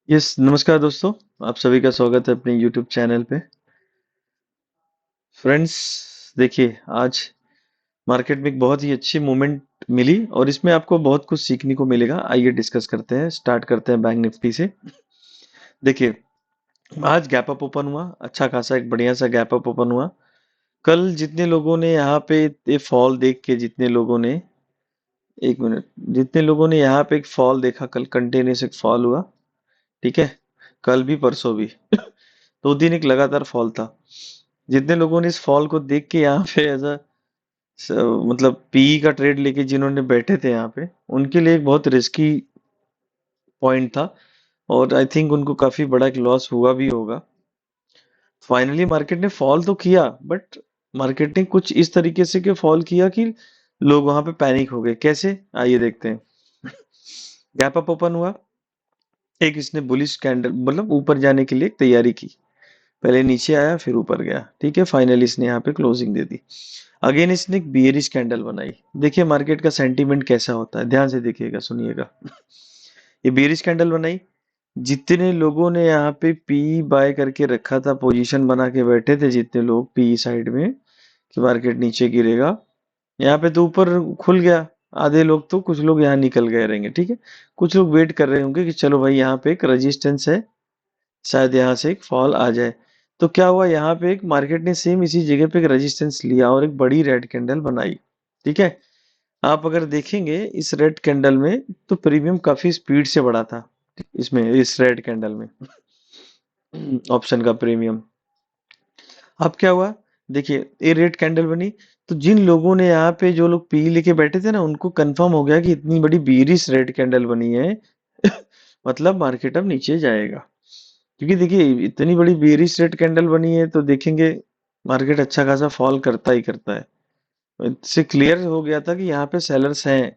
Yes, नमस्कार दोस्तों। आप सभी का स्वागत है अपने यूट्यूब चैनल पे। फ्रेंड्स, देखिए आज मार्केट में एक बहुत ही अच्छी मूवमेंट मिली और इसमें आपको बहुत कुछ सीखने को मिलेगा। आइए डिस्कस करते हैं, स्टार्ट करते हैं बैंक निफ्टी से। देखिए, आज गैप अप ओपन हुआ, अच्छा खासा एक बढ़िया सा गैप अप ओपन हुआ। कल जितने लोगों ने यहाँ पे ये फॉल देख के, जितने लोगों ने, एक मिनट, जितने लोगों ने यहाँ पे एक फॉल देखा, कल कंटिन्यूस एक फॉल हुआ। ठीक है, कल भी परसों भी 2 दिन एक लगातार फॉल था। जितने लोगों ने इस फॉल को देख के यहाँ पे ऐसा मतलब पीई का ट्रेड लेके जिन्होंने बैठे थे यहाँ पे, उनके लिए एक बहुत रिस्की पॉइंट था और आई थिंक उनको काफी बड़ा एक लॉस हुआ भी होगा। फाइनली मार्केट ने फॉल तो किया, बट मार्केट ने कुछ इस तरीके से के फॉल किया कि लोग वहां पे पैनिक हो गए। कैसे, आइए देखते हैं। गैप अप ओपन हुआ, एक इसने बुलिश कैंडल मतलब ऊपर जाने के लिए एक तैयारी की। पहले नीचे आया फिर ऊपर गया। ठीक है, फाइनली इसने यहाँ पे क्लोजिंग दे दी। अगेन इसने एक बियरिश कैंडल बनाई। देखिए मार्केट का सेंटीमेंट कैसा होता है, ध्यान से देखिएगा, सुनिएगा। ये बियरिश कैंडल बनाई। जितने लोगों ने यहाँ पे पी बाय करके रखा था, पोजीशन बना के बैठे थे जितने लोग पी साइड में कि मार्केट नीचे गिरेगा, यहाँ पे तो ऊपर खुल गया। आधे लोग तो, कुछ लोग यहाँ निकल गए रहेंगे। ठीक है, कुछ लोग वेट कर रहे होंगे कि चलो भाई यहाँ पे एक रेजिस्टेंस है, शायद यहाँ से एक फॉल आ जाए। तो क्या हुआ, यहाँ पे एक मार्केट ने सेम इसी जगह पे एक रेजिस्टेंस लिया और एक बड़ी रेड कैंडल बनाई। ठीक है, आप अगर देखेंगे इस रेड कैंडल में, तो प्रीमियम काफी स्पीड से बढ़ा था। इसमें इस रेड कैंडल में ऑप्शन का प्रीमियम। अब क्या हुआ, देखिए ये रेड कैंडल बनी, तो जिन लोगों ने यहाँ पे, जो लोग पी लेके बैठे थे ना, उनको कंफर्म हो गया कि इतनी बड़ी बीरिश रेड कैंडल बनी है मतलब मार्केट अब नीचे जाएगा। क्योंकि देखिए इतनी बड़ी बेयरिश रेड कैंडल बनी है, तो देखेंगे मार्केट अच्छा खासा फॉल करता ही करता है। इससे क्लियर हो गया था कि यहाँ पे सेलर्स हैं।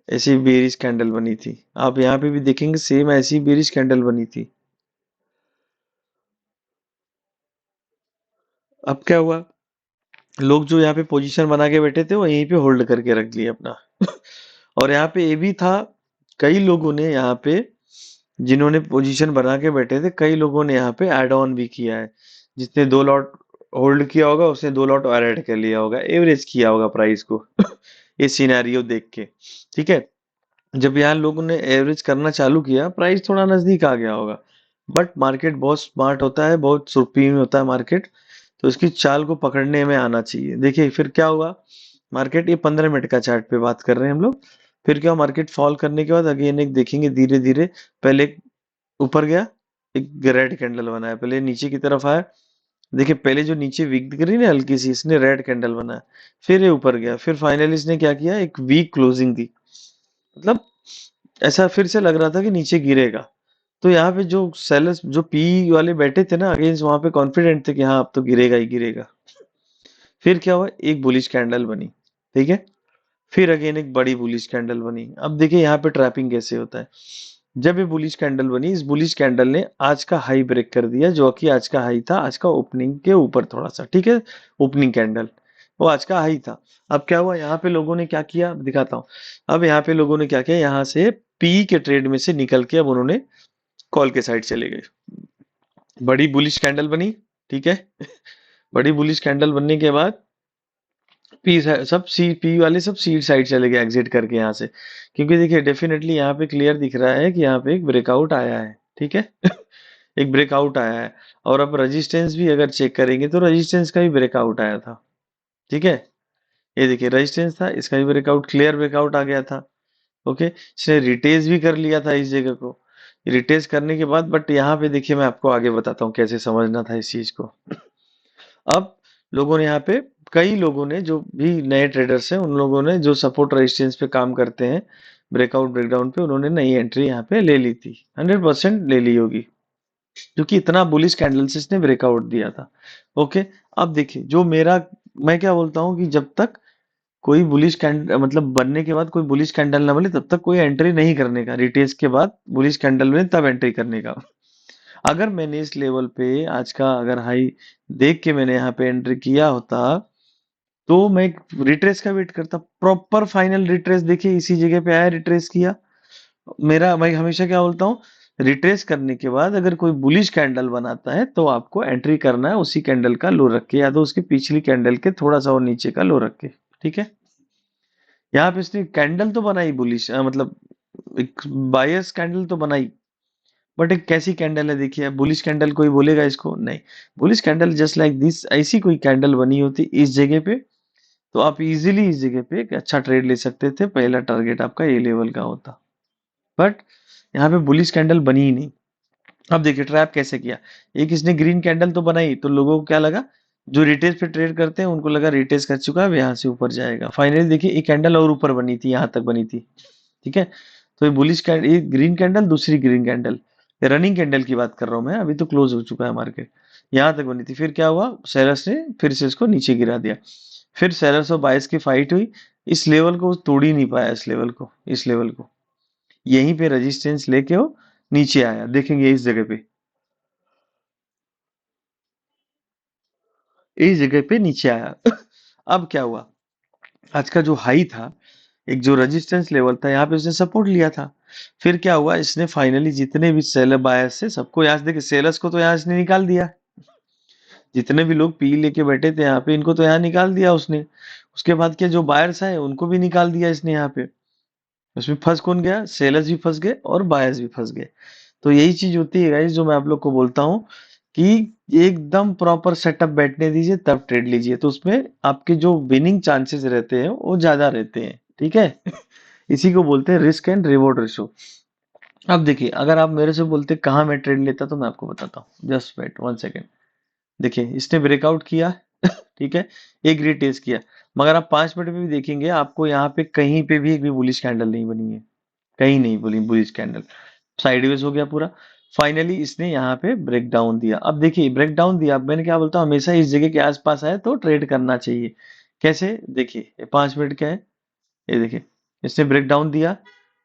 ऐसी बेयरिश कैंडल बनी थी। आप यहाँ पे भी देखेंगे सेम ऐसी बेयरिश कैंडल बनी थी। अब क्या हुआ, लोग जो यहाँ पे पोजीशन बना के बैठे थे वो यहीं पे होल्ड करके रख लिए अपना और यहाँ पे ये भी था, कई लोगों ने यहाँ पे, जिन्होंने पोजीशन बना के बैठे थे, कई लोगों ने यहाँ पे ऐड ऑन भी किया है। जिसने 2 लॉट होल्ड किया होगा उसने 2 लॉट और ऐड कर लिया होगा, एवरेज किया होगा प्राइस को ये सिनेरियो देख के। ठीक है, जब यहाँ लोगों ने एवरेज करना चालू किया, प्राइस थोड़ा नजदीक आ गया होगा। बट मार्केट बहुत स्मार्ट होता है, बहुत सुप्रीम होता है मार्केट, तो इसकी चाल को पकड़ने में आना चाहिए। देखिए फिर क्या हुआ, मार्केट, ये 15 मिनट का चार्ट पे बात कर रहे हैं हम लोग। फिर क्या हुआ, मार्केट फॉल करने के बाद अगेन एक देखेंगे धीरे धीरे, पहले एक ऊपर गया, एक रेड कैंडल बनाया, पहले नीचे की तरफ आया। देखिए पहले जो नीचे वीक दिख रही ना हल्की सी, इसने रेड कैंडल बनाया, फिर ये ऊपर गया, फिर फाइनली इसने क्या किया, एक वीक क्लोजिंग दी। मतलब ऐसा फिर से लग रहा था कि नीचे गिरेगा। तो यहाँ पे जो सेलर्स, जो पी वाले बैठे थे ना अगेंस्ट, वहां पे कॉन्फिडेंट थे कि हाँ अब तो गिरेगा ही गिरेगा। फिर क्या हुआ, एक बुलिश कैंडल बनी। ठीक है, फिर अगेन एक बड़ी बुलिश कैंडल बनी। अब देखिए यहाँ पे ट्रैपिंग कैसे होता है। जब ये बुलिश कैंडल बनी, इस बुलिश कैंडल ने आज का हाई ब्रेक कर दिया, जो कि आज का हाई था, आज का ओपनिंग के ऊपर थोड़ा सा। ठीक है, ओपनिंग कैंडल वो आज का हाई था। अब क्या हुआ, यहाँ पे लोगों ने क्या किया, अब दिखाता हूँ। अब यहाँ पे लोगों ने क्या किया, यहाँ से पी के ट्रेड में से निकल के अब उन्होंने कॉल के साइड चले गए। बड़ी बुलिश कैंडल बनी। ठीक है, बड़ी बुलिश कैंडल बनने के बाद पी सब सी पी वाले सब सी साइड चले गए एग्जिट करके यहाँ से। क्योंकि देखिए डेफिनेटली यहाँ पे क्लियर दिख रहा है कि यहाँ पे एक ब्रेकआउट आया है। ठीक है एक ब्रेकआउट आया है। और अब रेजिस्टेंस भी अगर चेक करेंगे तो रेजिस्टेंस का भी ब्रेकआउट आया था। ठीक है, ये देखिए रेजिस्टेंस था, इसका भी ब्रेकआउट, क्लियर ब्रेकआउट आ गया था। ओके, इसने रिटेस भी कर लिया था इस जगह को। रिटेस करने के बाद, बट यहाँ पे देखिए मैं आपको आगे बताता हूँ कैसे समझना था इस चीज को। अब लोगों ने यहाँ पे, कई लोगों ने, जो भी नए ट्रेडर्स हैं, उन लोगों ने जो सपोर्ट रेजिस्टेंस पे काम करते हैं, ब्रेकआउट ब्रेकडाउन पे, उन्होंने नई एंट्री यहाँ पे ले ली थी। 100% ले ली होगी, क्योंकि इतना बुलिश कैंडल्स इसने ब्रेकआउट दिया था। ओके, अब देखिए जो मेरा, मैं क्या बोलता हूँ कि जब तक कोई बुलिश कैंडल, मतलब बनने के बाद कोई बुलिश कैंडल ना बने, तब तक कोई एंट्री नहीं करने का। रिटेस्ट के बाद बुलिश कैंडल बने तब एंट्री करने का। अगर मैंने इस लेवल पे आज का अगर हाई देख के मैंने यहाँ पे एंट्री किया होता, तो मैं रिट्रेस का वेट करता। प्रॉपर फाइनल रिट्रेस देखिए इसी जगह पे आया, रिट्रेस किया। मेरा, मैं हमेशा क्या बोलता हूँ, रिट्रेस करने के बाद अगर कोई बुलिश कैंडल बनाता है तो आपको एंट्री करना है उसी कैंडल का लो रख के, या तो उसकी पिछली कैंडल के थोड़ा सा और नीचे का लो रख के। ठीक है, यहाँ पे इसने कैंडल तो बनाई बुलिश, मतलब एक बायर्स कैंडल तो बनाई, बट एक कैसी कैंडल है देखिए। बुलिश कैंडल कोई बोलेगा इसको? नहीं। Bullish candle just like this, ऐसी कोई कैंडल बनी होती इस जगह पे, तो आप इजीली इस जगह पे एक अच्छा ट्रेड ले सकते थे। पहला टारगेट आपका ए लेवल का होता, बट यहाँ पे बुलिश कैंडल बनी ही नहीं। अब देखिए ट्रैप कैसे किया। एक इसने ग्रीन कैंडल तो बनाई, तो लोगों को क्या लगा, जो रिटेज पे ट्रेड करते हैं उनको लगा रिटेज कर चुका है, यहाँ से ऊपर जाएगा। फाइनली देखिए एक कैंडल और ऊपर बनी थी, यहाँ तक बनी थी। ठीक है, तो ये बुलिश कैंडल, एक ग्रीन कैंडल, दूसरी ग्रीन कैंडल, रनिंग कैंडल की बात कर रहा हूँ मैं, अभी तो क्लोज हो चुका है मार्केट। यहाँ तक बनी थी, फिर क्या हुआ, सेलर्स ने फिर से इसको नीचे गिरा दिया। फिर सेलर्स और बायर्स की फाइट हुई, इस लेवल को तोड़ ही नहीं पाया, इस लेवल को यहीं पे रेजिस्टेंस लेके वो नीचे आया। देखेंगे इस जगह पे, इस जगह पे नीचे आया। अब क्या हुआ, आज का जो हाई था, एक जो रेजिस्टेंस लेवल था, यहाँ पे उसने सपोर्ट लिया था। फिर क्या हुआ, इसने फाइनली जितने भी सेलर बायर्स से सबको यहाँ से, देखिए सेलर्स को तो यहाँ इसने निकाल दिया, जितने भी लोग पी लेके बैठे थे यहाँ पे इनको तो यहाँ निकाल दिया उसने। उसके बाद क्या, जो बायर्स आए उनको भी निकाल दिया इसने यहाँ पे। उसमें फंस कौन गया, सेलर्स भी फंस गए और बायर्स भी फंस गए। तो यही चीज होती है गाइस, जो मैं आप लोग को बोलता हूँ कि एकदम प्रॉपर सेटअप बैठने दीजिए तब ट्रेड लीजिए, तो उसमें आपके जो विनिंग चांसेस रहते हैं वो ज्यादा रहते हैं। ठीक है। इसी को बोलते हैं रिस्क एंड रिवॉर्ड रेशो। अब देखिए, अगर आप मेरे से बोलते कहाँ मैं ट्रेड लेता तो मैं आपको बताता हूँ, जस्ट वेट 1 सेकेंड। देखिए इसने ब्रेकआउट किया। ठीक है, एक रिटेस्ट किया, मगर आप 5 मिनट में भी देखेंगे आपको यहाँ पे कहीं पे भी एक भी बुलिश कैंडल नहीं बनी है, कहीं नहीं बोली बुलिश कैंडल। साइडवेज हो गया पूरा। फाइनली इसने यहाँ पे ब्रेक डाउन दिया। अब देखिए ब्रेक डाउन दिया, अब मैंने क्या बोलता हूँ, हमेशा इस जगह के आसपास आए तो ट्रेड करना चाहिए। कैसे, देखिए ये 5 मिनट का है, ये देखिए इसने ब्रेक डाउन दिया।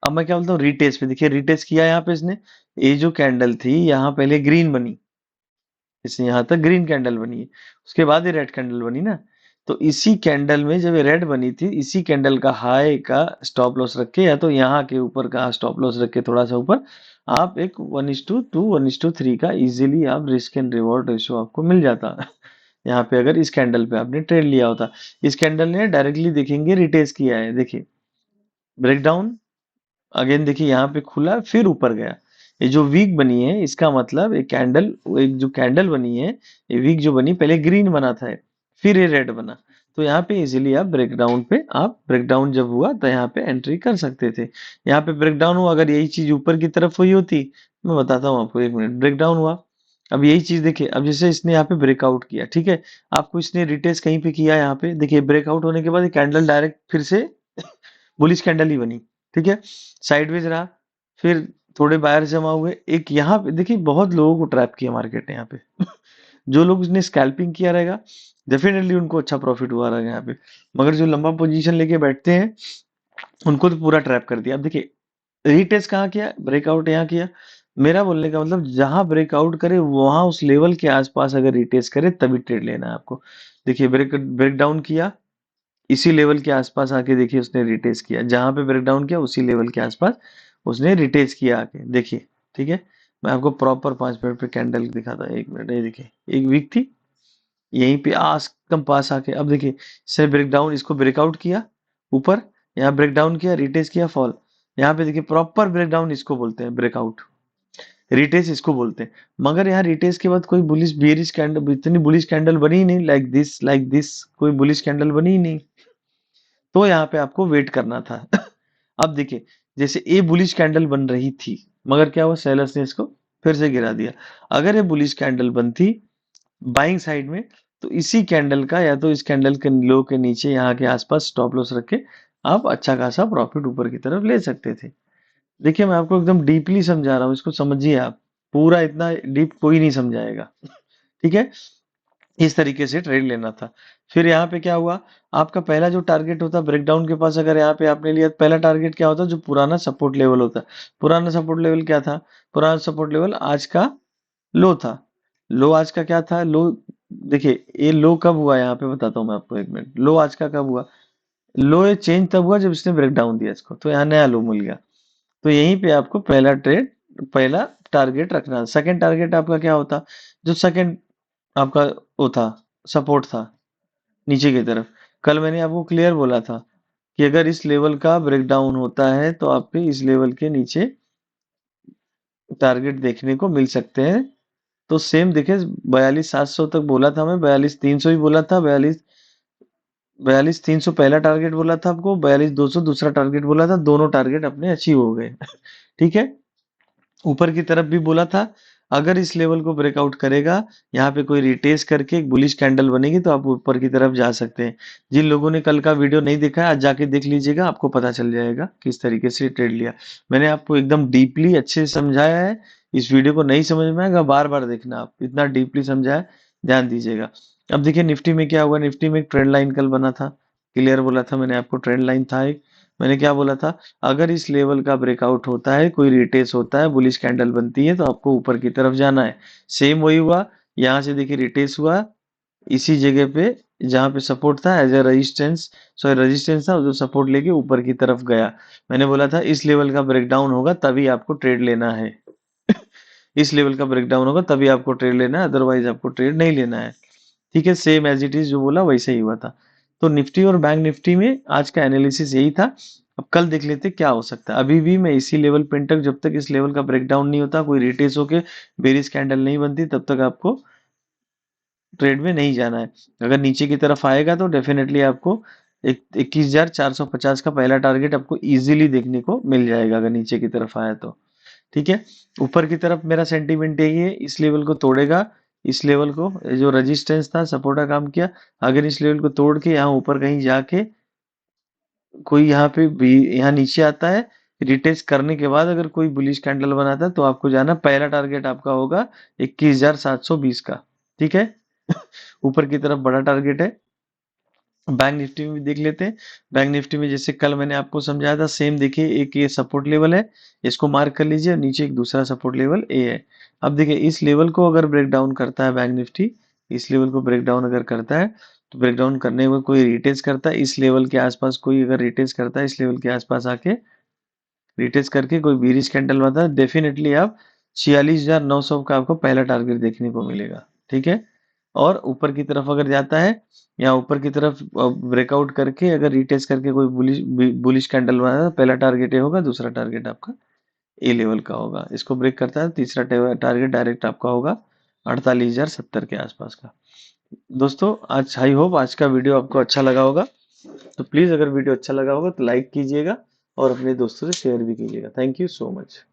अब मैं क्या बोलता हूँ, रीटेस्ट पे देखिए, रीटेस्ट किया यहाँ पे इसने। ये जो कैंडल थी यहाँ पहले ग्रीन बनी, इससे यहाँ तक ग्रीन कैंडल बनी है, उसके बाद ये रेड कैंडल बनी ना। तो इसी कैंडल में जब ये रेड बनी थी, इसी कैंडल का हाई का स्टॉप लॉस रख के, या तो यहाँ के ऊपर का स्टॉप लॉस रख के थोड़ा सा ऊपर, आप एक 1:2 1:3 का इजीली आप रिस्क एंड रिवॉर्ड रेशियो आपको मिल जाता। यहाँ पे अगर इस कैंडल पे आपने ट्रेड लिया होता, इस कैंडल ने डायरेक्टली देखेंगे रिटेस किया है, देखिए ब्रेकडाउन, अगेन देखिए यहाँ पे खुला फिर ऊपर गया। ये जो वीक बनी है इसका मतलब एक कैंडल, एक जो कैंडल बनी है, ये वीक जो बनी, पहले ग्रीन बना था ये, फिर ये रेड बना। तो यहाँ पे इजीली आप ब्रेकडाउन पे, आप ब्रेकडाउन जब हुआ तो यहाँ पे एंट्री कर सकते थे। यहाँ पे ब्रेकडाउन हुआ, अगर यही चीज ऊपर की तरफ हुई होती, मैं बताता हूँ आपको, 1 मिनट, ब्रेकडाउन हुआ। अब यही चीज देखिए, अब जैसे इसने यहाँ पे ब्रेकआउट किया, ठीक है, आपको इसने रिटेस्ट कहीं पे किया, यहाँ पे देखिए ब्रेकआउट होने के बाद कैंडल डायरेक्ट फिर से बुलिश कैंडल ही बनी। ठीक है, साइडवेज रहा, फिर थोड़े बायर जमा हुए, एक यहाँ पे देखिए बहुत लोगों को ट्रैप किया मार्केट ने यहाँ पे। जो लोग इसने स्कैल्पिंग किया रहेगा, डेफिनेटली उनको अच्छा प्रॉफिट हुआ रहेगा यहाँ पे, मगर जो लंबा पोजीशन लेके बैठते हैं उनको तो पूरा ट्रैप कर दिया। अब देखिए रीटेस्ट कहाँ किया, ब्रेकआउट यहाँ किया। मेरा बोलने का मतलब जहां ब्रेकआउट करे वहां उस लेवल के आसपास अगर रिटेस्ट करे तभी ट्रेड लेना है आपको। देखिए ब्रेकडाउन किया, इसी लेवल के आसपास आके देखिए उसने रिटेस किया, जहां पे ब्रेकडाउन किया उसी लेवल के आसपास उसने रिटेस किया आके, देखिए। ठीक है, मैं आपको प्रॉपर 5 मिनट पे कैंडल दिखाता हूँ। 1 मिनट, ये देखिए एक वीक थी, यहीं पे आस कम पास आके, अब देखिए इसने ब्रेकडाउन, इसको ब्रेकआउट किया ऊपर, यहाँ ब्रेकडाउन किया, रिटेस किया, फॉल। यहाँ पे देखिए प्रॉपर ब्रेकडाउन इसको बोलते हैं, ब्रेकआउट, रिटेस इसको बोलते हैं। मगर यहाँ रिटेस के बाद कोई बुलिश बियरिश कैंडल, इतनी बुलिश कैंडल बनी ही नहीं, लाइक दिस कोई बुलिश कैंडल बनी ही नहीं, तो यहाँ पे आपको वेट करना था। अब देखिए जैसे ए बुलिश कैंडल बन रही थी, मगर क्या हुआ, सेलर्स ने इसको फिर से गिरा दिया। अगर ये बुलिश कैंडल बनती बाइंग साइड में, तो इसी कैंडल का, या तो इस कैंडल के लो के नीचे यहाँ के आसपास स्टॉप लॉस रख के आप अच्छा खासा प्रॉफिट ऊपर की तरफ ले सकते थे। देखिए मैं आपको एकदम डीपली समझा रहा हूँ, इसको समझिए आप, पूरा इतना डीप कोई नहीं समझाएगा। ठीक है, इस तरीके से ट्रेड लेना था। फिर यहाँ पे क्या हुआ, आपका पहला जो टारगेट होता ब्रेकडाउन के पास, अगर यहाँ पे आपने लिया, पहला टारगेट क्या होता, जो पुराना सपोर्ट लेवल होता। पुराना सपोर्ट लेवल क्या था, पुराना सपोर्ट लेवल आज का लो था। लो आज का क्या था, लो, देखिए ये लो कब हुआ, यहाँ पे बताता हूँ मैं आपको, 1 मिनट। लो आज का कब हुआ, लो ये चेंज तब हुआ जब इसने ब्रेक डाउन दिया इसको, तो यहाँ नया लो मिल गया। तो यहीं पे आपको पहला ट्रेड, पहला टारगेट रखना। सेकंड टारगेट आपका क्या होता, जो सेकंड आपका वो था, सपोर्ट था नीचे की तरफ। कल मैंने आपको क्लियर बोला था कि अगर इस लेवल का ब्रेकडाउन होता है तो आप पे इस लेवल के नीचे टारगेट देखने को मिल सकते हैं। तो सेम देखे, 42,700 तक बोला था मैं, 42,300 ही बोला था, 42,300 पहला टारगेट बोला था आपको, 42,200 दूसरा टारगेट बोला था, दोनों टारगेट अपने अचीव हो गए। ठीक है। ऊपर की तरफ भी बोला था, अगर इस लेवल को ब्रेकआउट करेगा, यहाँ पे कोई रिटेस्ट करके एक बुलिश कैंडल बनेगी तो आप ऊपर की तरफ जा सकते हैं। जिन लोगों ने कल का वीडियो नहीं देखा है, आज जाके देख लीजिएगा, आपको पता चल जाएगा किस तरीके से ट्रेड लिया। मैंने आपको एकदम डीपली अच्छे से समझाया है। इस वीडियो को नहीं समझ में आएगा, बार बार देखना, आप इतना डीपली समझाया, ध्यान दीजिएगा। अब देखिए निफ्टी में क्या हुआ, निफ्टी में एक ट्रेंड लाइन कल बना था, क्लियर बोला था मैंने आपको, ट्रेंड लाइन था एक। मैंने क्या बोला था, अगर इस लेवल का ब्रेकआउट होता है, कोई रिटेस होता है, बुलिश कैंडल बनती है, तो आपको ऊपर की तरफ जाना है। सेम वही हुआ, यहाँ से देखिए रिटेस हुआ इसी जगह पे जहाँ पे सपोर्ट था, as a resistance, sorry resistance था, जो सपोर्ट लेके ऊपर की तरफ गया। मैंने बोला था इस लेवल का ब्रेकडाउन होगा तभी आपको ट्रेड लेना है। इस लेवल का ब्रेकडाउन होगा तभी आपको ट्रेड लेना है, अदरवाइज आपको ट्रेड नहीं लेना है। ठीक है, सेम एज इट इज जो बोला वैसे ही हुआ था। तो निफ्टी और बैंक निफ्टी में आज का एनालिसिस यही था। अब कल देख लेते क्या हो सकता है। अभी भी मैं इसी लेवल पिन तक, जब तक इस लेवल का ब्रेकडाउन नहीं होता, कोई रिटेस होके बेरिश कैंडल नहीं बनती, तब तक आपको ट्रेड में नहीं जाना है। अगर नीचे की तरफ आएगा तो डेफिनेटली आपको 21,450 का पहला टारगेट आपको इजीली देखने को मिल जाएगा, अगर नीचे की तरफ आया तो। ठीक है। ऊपर की तरफ मेरा सेंटीमेंट यही है, इस लेवल को तोड़ेगा, इस लेवल को जो रेजिस्टेंस था, सपोर्ट का काम किया। अगर इस लेवल को तोड़ के यहाँ ऊपर कहीं जाके कोई यहाँ पे भी यहाँ नीचे आता है, रिटेस्ट करने के बाद अगर कोई बुलिश कैंडल बनाता है, तो आपको जाना, पहला टारगेट आपका होगा 21,720 का। ठीक है। ऊपर की तरफ बड़ा टारगेट है। बैंक निफ्टी में भी देख लेते हैं। बैंक निफ्टी में जैसे कल मैंने आपको समझाया था, सेम देखिए, एक ये सपोर्ट लेवल है, इसको मार्क कर लीजिए, नीचे एक दूसरा सपोर्ट लेवल ए है। अब देखिए इस लेवल को अगर ब्रेक डाउन करता है बैंक निफ्टी, इस लेवल को ब्रेक डाउन अगर करता है, तो ब्रेक डाउन करने में कोई रिटेस्ट करता है इस लेवल के आसपास, कोई अगर रिटेस्ट करता है इस लेवल के आसपास आके रिटेस्ट करके कोई बीरिश कैंडल बनता है, डेफिनेटली आप 46,900 का आपको पहला टारगेट देखने को मिलेगा। ठीक है। और ऊपर की तरफ अगर जाता है, या ऊपर की तरफ ब्रेकआउट करके अगर रिटेस्ट करके कोई बुलिश बुलिश कैंडल बनाता है, पहला टारगेट ये होगा, दूसरा टारगेट आपका ए लेवल का होगा। इसको ब्रेक करता है, तीसरा टारगेट डायरेक्ट आपका होगा 48,070 के आसपास का। दोस्तों आज आई होप आज का वीडियो आपको अच्छा लगा होगा। तो प्लीज़ अगर वीडियो अच्छा लगा होगा तो लाइक कीजिएगा और अपने दोस्तों से शेयर भी कीजिएगा। Thank you so much.